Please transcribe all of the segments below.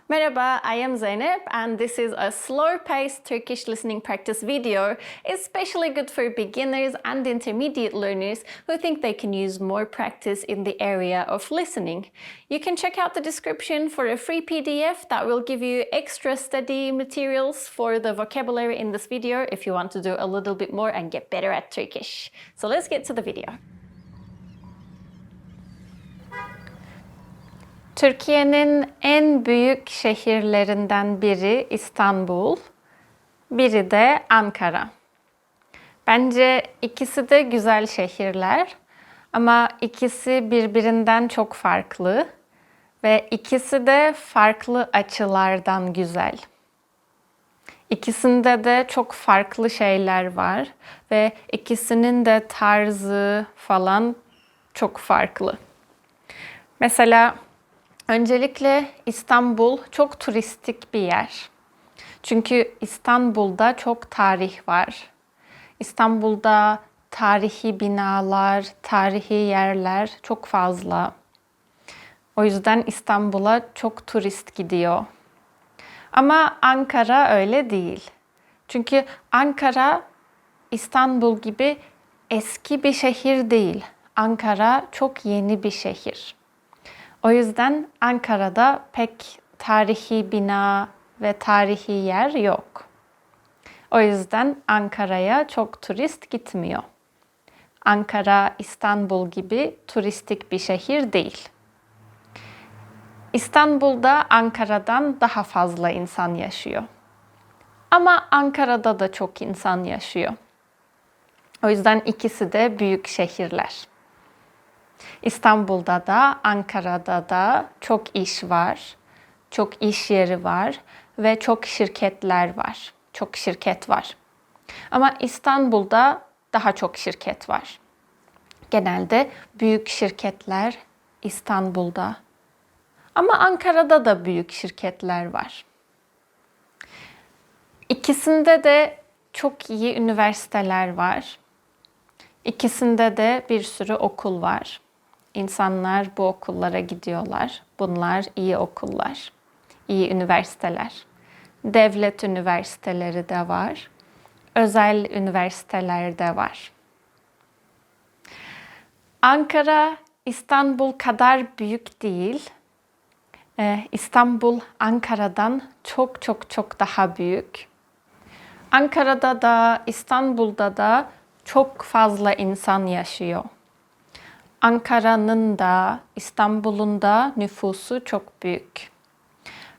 Merhaba, I am Zeynep and this is a slow-paced Turkish listening practice video, especially good for beginners and intermediate learners who think they can use more practice in the area of listening. You can check out the description for a free PDF that will give you extra study materials for the vocabulary in this video if you want to do a little bit more and get better at Turkish. So let's get to the video. Türkiye'nin en büyük şehirlerinden biri İstanbul, biri de Ankara. Bence ikisi de güzel şehirler ama ikisi birbirinden çok farklı ve ikisi de farklı açılardan güzel. İkisinde de çok farklı şeyler var ve ikisinin de tarzı falan çok farklı. Mesela öncelikle İstanbul çok turistik bir yer. Çünkü İstanbul'da çok tarih var. İstanbul'da tarihi binalar, tarihi yerler çok fazla. O yüzden İstanbul'a çok turist gidiyor. Ama Ankara öyle değil. Çünkü Ankara İstanbul gibi eski bir şehir değil. Ankara çok yeni bir şehir. O yüzden Ankara'da pek tarihi bina ve tarihi yer yok. O yüzden Ankara'ya çok turist gitmiyor. Ankara, İstanbul gibi turistik bir şehir değil. İstanbul'da Ankara'dan daha fazla insan yaşıyor. Ama Ankara'da da çok insan yaşıyor. O yüzden ikisi de büyük şehirler. İstanbul'da da, Ankara'da da çok iş var, çok iş yeri var ve çok şirketler var. Çok şirket var. Ama İstanbul'da daha çok şirket var. Genelde büyük şirketler İstanbul'da. Ama Ankara'da da büyük şirketler var. İkisinde de çok iyi üniversiteler var. İkisinde de bir sürü okul var. İnsanlar bu okullara gidiyorlar. Bunlar iyi okullar, iyi üniversiteler. Devlet üniversiteleri de var. Özel üniversiteler de var. Ankara, İstanbul kadar büyük değil. İstanbul, Ankara'dan çok çok çok daha büyük. Ankara'da da, İstanbul'da da çok fazla insan yaşıyor. Ankara'nın da, İstanbul'un da nüfusu çok büyük.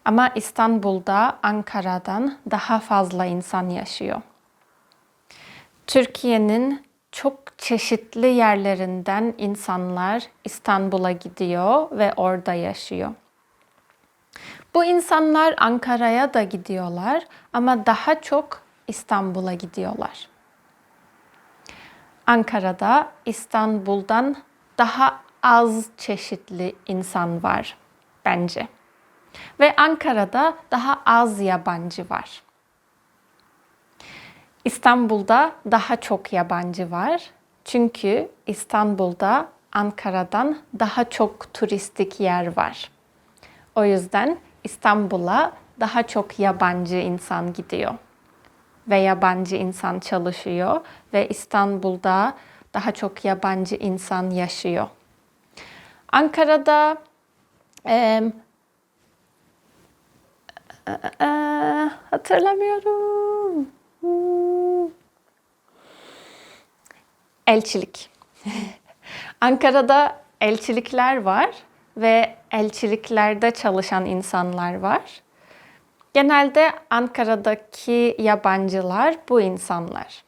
Ama İstanbul'da Ankara'dan daha fazla insan yaşıyor. Türkiye'nin çok çeşitli yerlerinden insanlar İstanbul'a gidiyor ve orada yaşıyor. Bu insanlar Ankara'ya da gidiyorlar ama daha çok İstanbul'a gidiyorlar. Ankara'da İstanbul'dan daha az çeşitli insan var bence. Ve Ankara'da daha az yabancı var. İstanbul'da daha çok yabancı var. Çünkü İstanbul'da Ankara'dan daha çok turistik yer var. O yüzden İstanbul'a daha çok yabancı insan gidiyor. Ve yabancı insan çalışıyor ve İstanbul'da daha çok yabancı insan yaşıyor. Ankara'da hatırlamıyorum. Elçilik. Ankara'da elçilikler var ve elçiliklerde çalışan insanlar var. Genelde Ankara'daki yabancılar bu insanlar.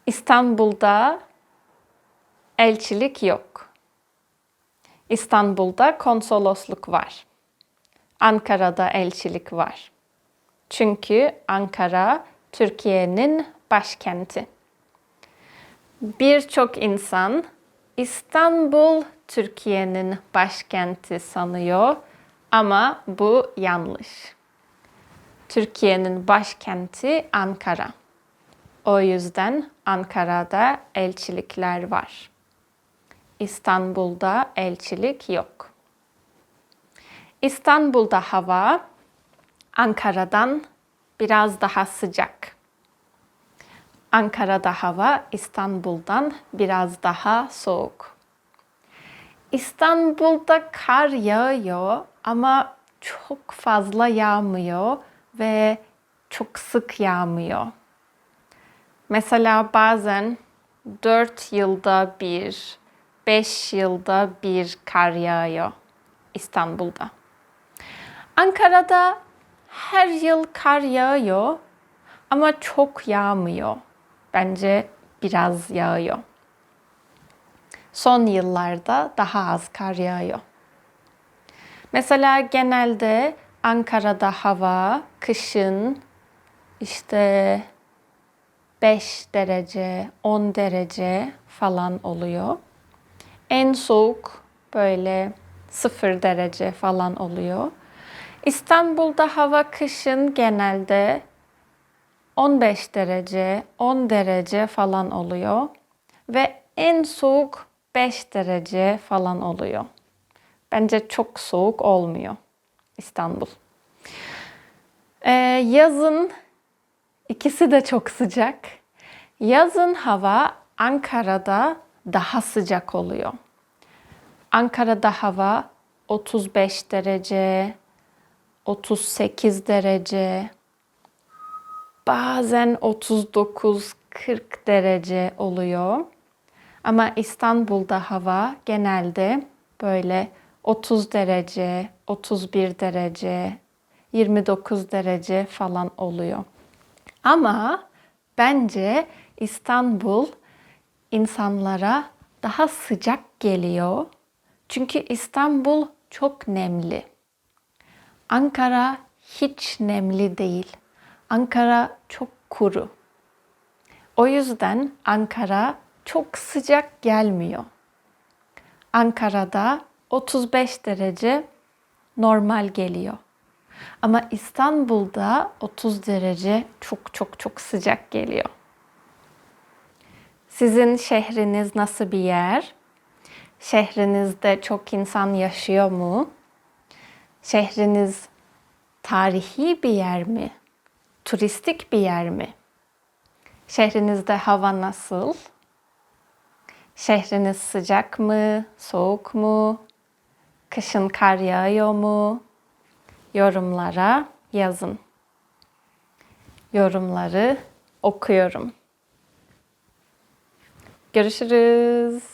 İstanbul'da elçilik yok. İstanbul'da konsolosluk var. Ankara'da elçilik var. Çünkü Ankara Türkiye'nin başkenti. Birçok insan İstanbul Türkiye'nin başkenti sanıyor ama bu yanlış. Türkiye'nin başkenti Ankara. O yüzden Ankara'da elçilikler var. İstanbul'da elçilik yok. İstanbul'da hava Ankara'dan biraz daha sıcak. Ankara'da hava İstanbul'dan biraz daha soğuk. İstanbul'da kar yağıyor ama çok fazla yağmıyor ve çok sık yağmıyor. Mesela bazen 4 yılda bir, 5 yılda bir kar yağıyor İstanbul'da. Ankara'da her yıl kar yağıyor ama çok yağmıyor. Bence biraz yağıyor. Son yıllarda daha az kar yağıyor. Mesela genelde Ankara'da hava kışın işte 5 derece, 10 derece falan oluyor. En soğuk böyle 0 derece falan oluyor. İstanbul'da hava kışın genelde 15 derece, 10 derece falan oluyor. Ve en soğuk 5 derece falan oluyor. Bence çok soğuk olmuyor İstanbul. Yazın ikisi de çok sıcak. Yazın hava Ankara'da daha sıcak oluyor. Ankara'da hava 35 derece, 38 derece, bazen 39-40 derece oluyor. Ama İstanbul'da hava genelde böyle 30 derece, 31 derece, 29 derece falan oluyor. Ama bence İstanbul insanlara daha sıcak geliyor. Çünkü İstanbul çok nemli. Ankara hiç nemli değil. Ankara çok kuru. O yüzden Ankara çok sıcak gelmiyor. Ankara'da 35 derece normal geliyor. Ama İstanbul'da 30 derece çok sıcak geliyor. Sizin şehriniz nasıl bir yer? Şehrinizde çok insan yaşıyor mu? Şehriniz tarihi bir yer mi? Turistik bir yer mi? Şehrinizde hava nasıl? Şehriniz sıcak mı? Soğuk mu? Kışın kar yağıyor mu? Yorumlara yazın. Yorumları okuyorum. Görüşürüz.